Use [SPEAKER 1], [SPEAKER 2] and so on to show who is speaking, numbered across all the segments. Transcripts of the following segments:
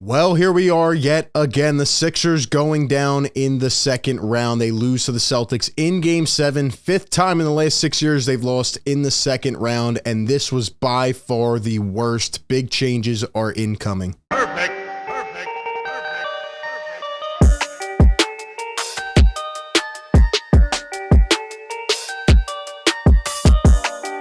[SPEAKER 1] Well, here we are yet again. The Sixers going down in the second round. They lose to the Celtics in Game 7. Fifth time in the last 6 years they've lost in the second round, and this was by far the worst. Big changes are incoming.
[SPEAKER 2] Perfect.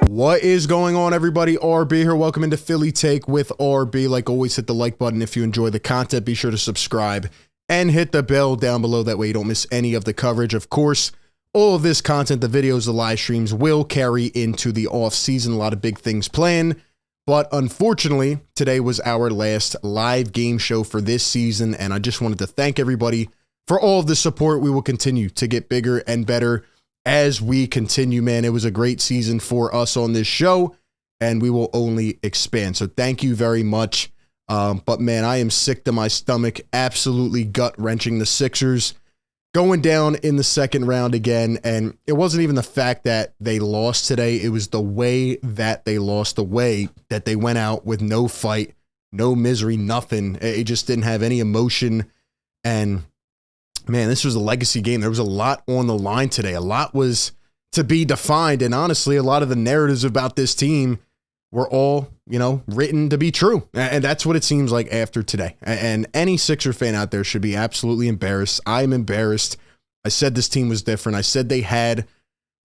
[SPEAKER 1] What is going on, everybody? RB here. Welcome into Philly Take with RB. Like always, hit the like button if you enjoy the content. Be sure to subscribe and hit the bell down below. That way you don't miss any of the coverage. Of course, all of this content, the videos, the live streams, will carry into the off season. A lot of big things planned. But unfortunately, today was our last live game show for this season. And I just wanted to thank everybody for all of the support. We will continue to get bigger and better as we continue, man. It was a great season for us on this show, and we will only expand. So thank you very much. But man, I am sick to my stomach, absolutely gut-wrenching. The Sixers going down in the second round again. And it wasn't even the fact that they lost today. It was the way that they lost, the way that they went out with no fight, no misery, nothing. It just didn't have any emotion. And man, this was a legacy game. There was a lot on the line today. A lot was to be defined. And honestly, a lot of the narratives about this team were all, written to be true. And that's what it seems like after today. And any Sixer fan out there should be absolutely embarrassed. I'm embarrassed. I said this team was different. I said they had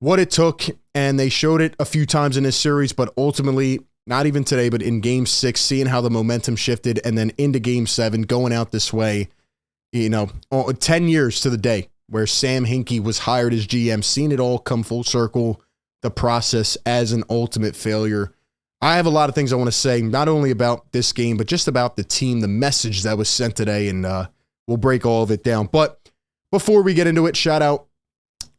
[SPEAKER 1] what it took, and they showed it a few times in this series. But ultimately, not even today, but in Game 6, seeing how the momentum shifted, and then into Game 7, going out this way. 10 years to the day where Sam Hinkie was hired as GM, seen it all come full circle, the process as an ultimate failure. I have a lot of things I want to say, not only about this game, but just about the team, the message that was sent today, and we'll break all of it down. But before we get into it, shout out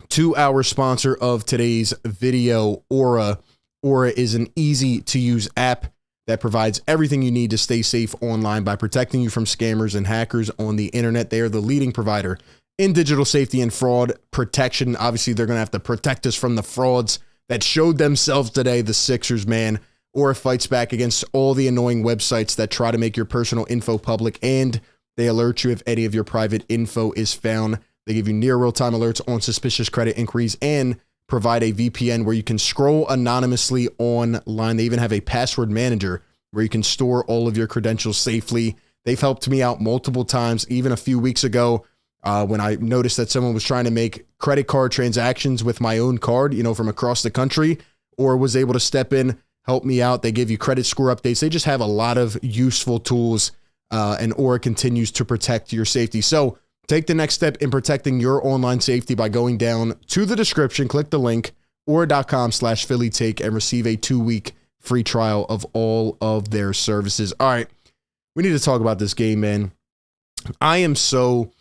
[SPEAKER 1] to our sponsor of today's video, Aura. Aura is an easy-to-use app that provides everything you need to stay safe online by protecting you from scammers and hackers on the internet. They are the leading provider in digital safety and fraud protection. Obviously, they're going to have to protect us from the frauds that showed themselves today. The Sixers, man. Aura fights back against all the annoying websites that try to make your personal info public, and they alert you if any of your private info is found. They give you near real-time alerts on suspicious credit inquiries and provide a VPN where you can scroll anonymously online. They even have a password manager where you can store all of your credentials safely. They've helped me out multiple times, even a few weeks ago when I noticed that someone was trying to make credit card transactions with my own card, from across the country, or was able to step in, help me out. They give you credit score updates. They just have a lot of useful tools, and Aura continues to protect your safety. So take the next step in protecting your online safety by going down to the description, click the link, aura.com/PhillyTake, and receive a 2-week free trial of all of their services. All right, we need to talk about this game, man. I am so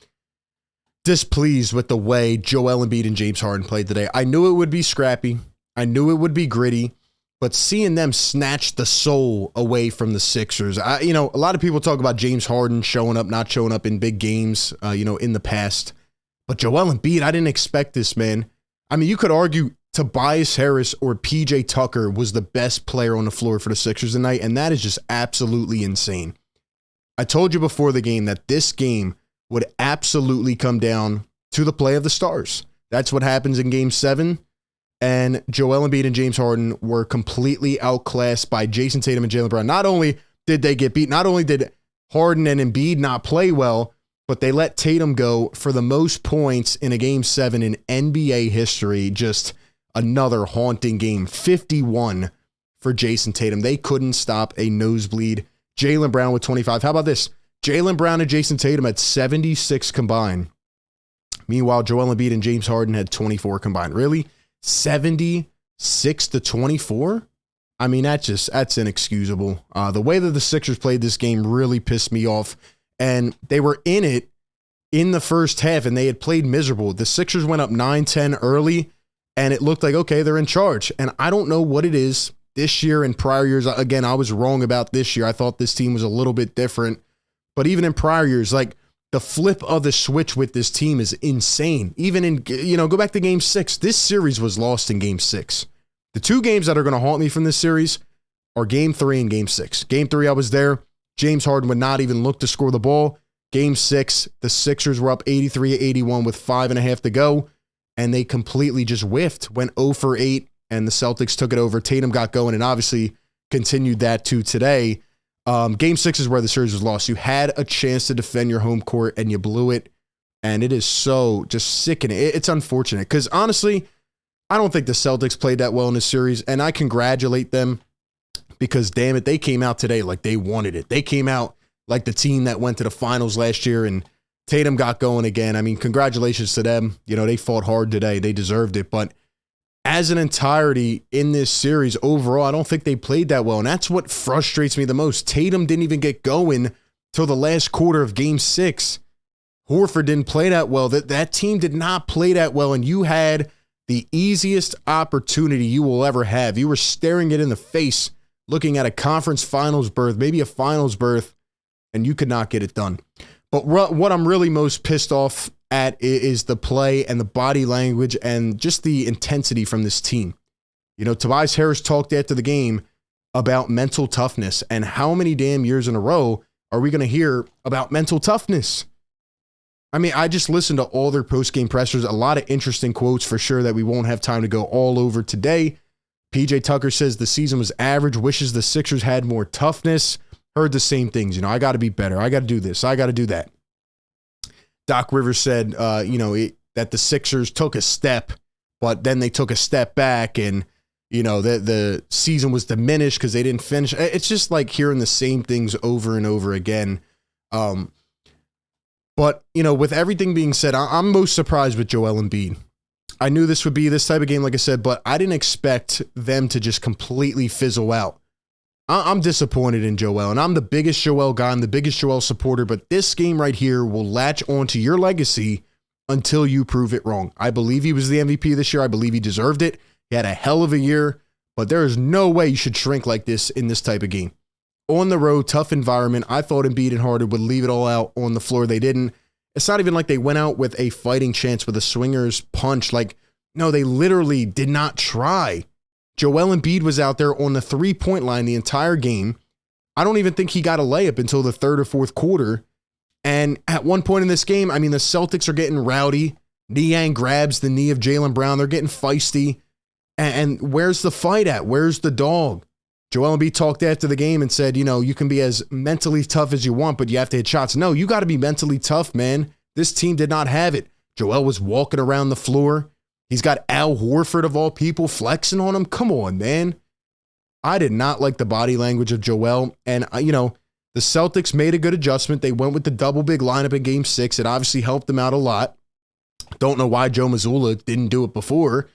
[SPEAKER 1] displeased with the way Joel Embiid and James Harden played today. I knew it would be scrappy. I knew it would be gritty. But seeing them snatch the soul away from the Sixers, a lot of people talk about James Harden showing up, not showing up in big games, in the past. But Joel Embiid, I didn't expect this, man. I mean, you could argue Tobias Harris or PJ Tucker was the best player on the floor for the Sixers tonight, and that is just absolutely insane. I told you before the game that this game would absolutely come down to the play of the stars. That's what happens in Game 7. And Joel Embiid and James Harden were completely outclassed by Jason Tatum and Jaylen Brown. Not only did they get beat, not only did Harden and Embiid not play well, but they let Tatum go for the most points in a Game 7 in NBA history. Just another haunting game. 51 for Jason Tatum. They couldn't stop a nosebleed. Jaylen Brown with 25. How about this? Jaylen Brown and Jason Tatum had 76 combined. Meanwhile, Joel Embiid and James Harden had 24 combined. Really? 76 to 24? I mean, that's inexcusable. The way that the Sixers played this game really pissed me off. And they were in it in the first half, and they had played miserable. The Sixers went up 9-10 early, and it looked like, okay, they're in charge. And I don't know what it is this year and prior years. Again, I was wrong about this year. I thought this team was a little bit different. But even in prior years, the flip of the switch with this team is insane. Even in, go back to Game 6. This series was lost in Game 6. The two games that are going to haunt me from this series are Game 3 and Game 6. Game 3, I was there. James Harden would not even look to score the ball. Game 6, the Sixers were up 83-81 with 5.5 to go, and they completely just whiffed, went 0 for 8, and the Celtics took it over. Tatum got going and obviously continued that to today. Game 6 is where the series was lost. You had a chance to defend your home court, and you blew it, and it is so just sickening. It's unfortunate because, honestly, I don't think the Celtics played that well in this series, and I congratulate them because, damn it, they came out today like they wanted it. They came out like the team that went to the finals last year, and Tatum got going again. I mean, congratulations to them. You know, they fought hard today. They deserved it. But as an entirety in this series, overall, I don't think they played that well, and that's what frustrates me the most. Tatum didn't even get going till the last quarter of Game 6. Horford didn't play that well. That team did not play that well, and you had the easiest opportunity you will ever have. You were staring it in the face, looking at a conference finals berth, maybe a finals berth, and you could not get it done. But what I'm really most pissed off at is the play and the body language and just the intensity from this team. You know, Tobias Harris talked after the game about mental toughness, and how many damn years in a row are we going to hear about mental toughness? I mean, I just listened to all their post-game pressers, a lot of interesting quotes for sure that we won't have time to go all over today. PJ Tucker says the season was average, wishes the Sixers had more toughness. Heard the same things. You know, I got to be better. I got to do this. I got to do that. Doc Rivers said, that the Sixers took a step, but then they took a step back, and, you know, the season was diminished because they didn't finish. It's just like hearing the same things over and over again. But, you know, with everything being said, I'm most surprised with Joel Embiid. I knew this would be this type of game, like I said, but I didn't expect them to just completely fizzle out. I'm disappointed in Joel, and I'm the biggest Joel guy. I'm the biggest Joel supporter, but this game right here will latch onto your legacy until you prove it wrong. I believe he was the MVP this year. I believe he deserved it. He had a hell of a year, but there is no way you should shrink like this in this type of game. On the road, tough environment. I thought Embiid and Harden would leave it all out on the floor. They didn't. It's not even like they went out with a fighting chance with a swinger's punch. Like, no, they literally did not try. Joel Embiid was out there on the three-point line the entire game. I don't even think he got a layup until the third or fourth quarter. And at one point in this game, I mean, the Celtics are getting rowdy. Niang grabs the knee of Jaylen Brown. They're getting feisty. And where's the fight at? Where's the dog? Joel Embiid talked after the game and said, you know, you can be as mentally tough as you want, but you have to hit shots. No, you got to be mentally tough, man. This team did not have it. Joel was walking around the floor. He's got Al Horford, of all people, flexing on him. Come on, man. I did not like the body language of Joel. And, you know, the Celtics made a good adjustment. They went with the double big lineup in Game 6. It obviously helped them out a lot. Don't know why Joe Mazzulla didn't do it before.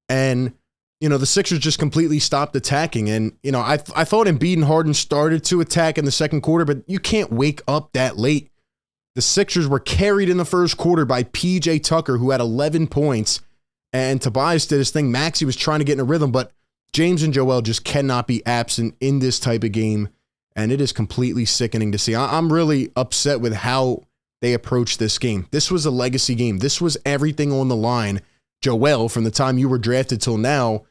[SPEAKER 1] And, you know, the Sixers just completely stopped attacking. And, you know, I thought Embiid and Harden started to attack in the second quarter, but you can't wake up that late. The Sixers were carried in the first quarter by PJ Tucker, who had 11 points. And Tobias did his thing. Maxey was trying to get in a rhythm, but James and Joel just cannot be absent in this type of game, and it is completely sickening to see. I'm really upset with how they approached this game. This was a legacy game. This was everything on the line. Joel, from the time you were drafted till now,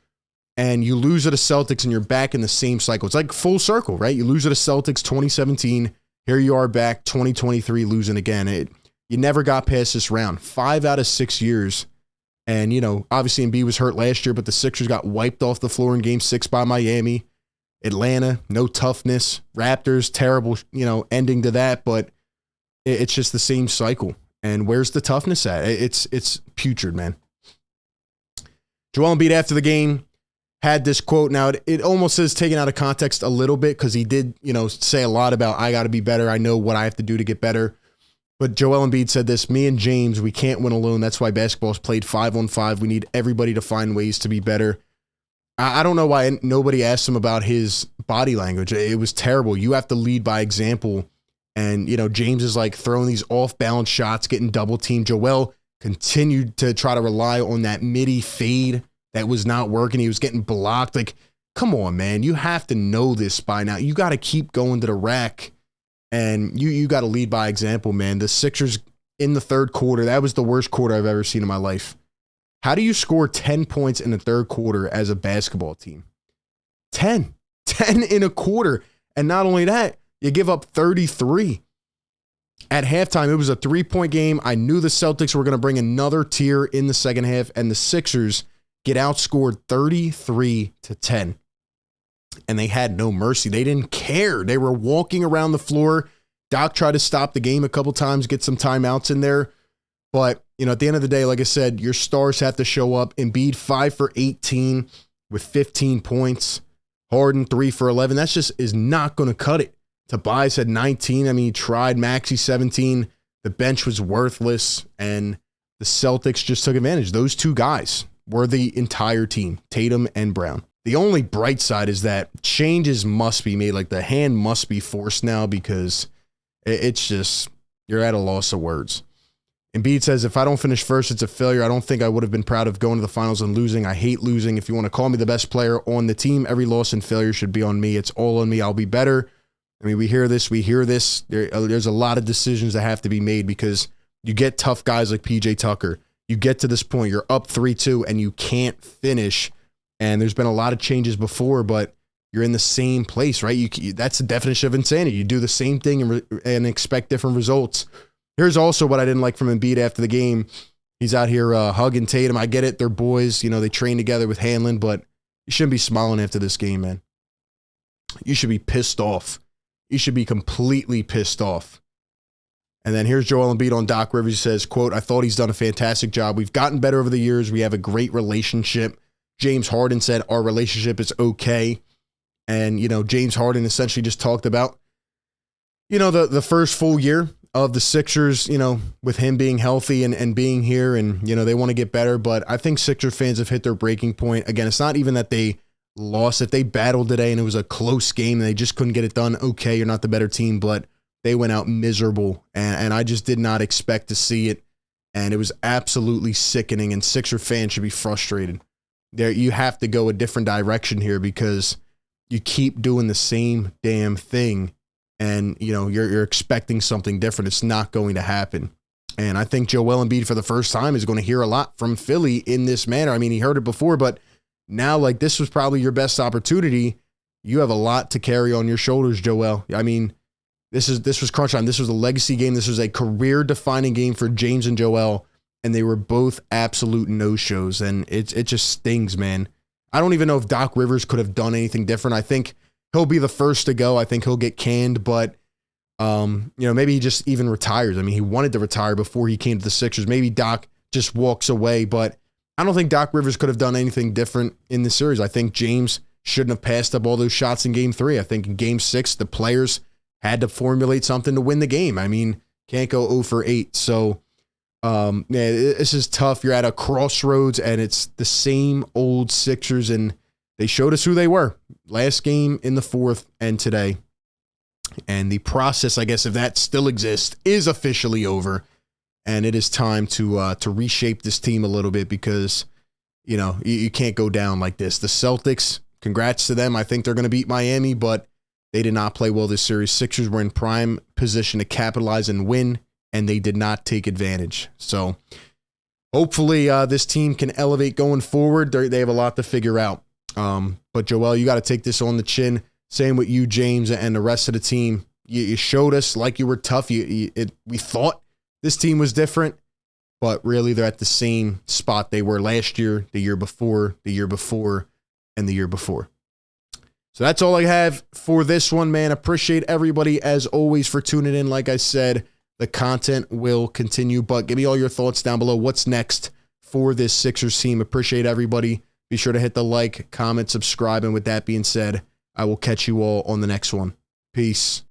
[SPEAKER 1] and you lose to the Celtics and you're back in the same cycle. It's like full circle, right? You lose to the Celtics 2017. Here you are back 2023 losing again. You never got past this round. 5 out of 6 years. And, you know, obviously Embiid was hurt last year, but the Sixers got wiped off the floor in Game 6 by Miami. Atlanta, no toughness. Raptors, terrible, you know, ending to that. But it's just the same cycle. And where's the toughness at? It's putrid, man. Joel Embiid after the game had this quote. Now, it almost is taken out of context a little bit because he did, you know, say a lot about, I got to be better. I know what I have to do to get better. But Joel Embiid said this, me and James, we can't win alone. That's why basketball is played 5-on-5. We need everybody to find ways to be better. I don't know why nobody asked him about his body language. It was terrible. You have to lead by example. And, you know, James is like throwing these off-balance shots, getting double-teamed. Joel continued to try to rely on that midi fade that was not working. He was getting blocked. Like, come on, man. You have to know this by now. You got to keep going to the rack. And you got to lead by example, man. The Sixers in the third quarter, that was the worst quarter I've ever seen in my life. How do you score 10 points in the third quarter as a basketball team? 10 in a quarter. And not only that, You give up 33. At halftime, it was a 3-point game. I knew the Celtics were going to bring another tier in the second half, and the Sixers get outscored 33-10. And they had no mercy. They didn't care. They were walking around the floor. Doc tried to stop the game a couple times, get some timeouts in there. But, at the end of the day, like I said, your stars have to show up. Embiid 5 for 18 with 15 points. Harden 3 for 11. That just is not going to cut it. Tobias had 19. I mean, he tried. Maxey 17. The bench was worthless, and the Celtics just took advantage. Those two guys were the entire team, Tatum and Brown. The only bright side is that changes must be made. Like, the hand must be forced now because it's just, you're at a loss of words. Embiid says, if I don't finish first, it's a failure. I don't think I would have been proud of going to the finals and losing. I hate losing. If you want to call me the best player on the team, every loss and failure should be on me. It's all on me. I'll be better. I mean, we hear this. There's a lot of decisions that have to be made because you get tough guys like PJ Tucker. You get to this point, you're up 3-2, and you can't finish. And there's been a lot of changes before, but you're in the same place, right? That's the definition of insanity. You do the same thing and expect different results. Here's also what I didn't like from Embiid after the game. He's out here hugging Tatum. I get it. They're boys. They train together with Hanlon, but you shouldn't be smiling after this game, man. You should be pissed off. You should be completely pissed off. And then here's Joel Embiid on Doc Rivers. He says, quote, I thought he's done a fantastic job. We've gotten better over the years. We have a great relationship. James Harden said our relationship is okay. And, James Harden essentially just talked about, the first full year of the Sixers, with him being healthy and being here and, they want to get better. But I think Sixer fans have hit their breaking point. Again, it's not even that they lost. If they battled today and it was a close game and they just couldn't get it done, okay, you're not the better team, but they went out miserable. And I just did not expect to see it. And it was absolutely sickening. And Sixer fans should be frustrated. You have to go a different direction here because you keep doing the same damn thing. And, you're expecting something different. It's not going to happen. And I think Joel Embiid for the first time is going to hear a lot from Philly in this manner. I mean, he heard it before, but now, this was probably your best opportunity. You have a lot to carry on your shoulders, Joel. I mean, this was crunch time. This was a legacy game. This was a career-defining game for James and Joel, and they were both absolute no-shows, and it just stings, man. I don't even know if Doc Rivers could have done anything different. I think he'll be the first to go. I think he'll get canned, but maybe he just even retires. I mean, he wanted to retire before he came to the Sixers. Maybe Doc just walks away, but I don't think Doc Rivers could have done anything different in the series. I think James shouldn't have passed up all those shots in Game 3. I think in Game 6, the players had to formulate something to win the game. I mean, can't go 0 for 8. So, this is tough. You're at a crossroads, and it's the same old Sixers, and they showed us who they were. Last game in the fourth and today. And the process, I guess, if that still exists, is officially over. And it is time to reshape this team a little bit because, you can't go down like this. The Celtics, congrats to them. I think they're going to beat Miami, but they did not play well this series. Sixers were in prime position to capitalize and win, and they did not take advantage. So hopefully this team can elevate going forward. They have a lot to figure out. But Joel, you got to take this on the chin. Same with you, James, and the rest of the team. You showed us like you were tough. We thought this team was different, but really they're at the same spot they were last year, the year before, and the year before. So that's all I have for this one, man. Appreciate everybody, as always, for tuning in. Like I said, the content will continue, but give me all your thoughts down below. What's next for this Sixers team? Appreciate everybody. Be sure to hit the like, comment, subscribe, and with that being said, I will catch you all on the next one. Peace.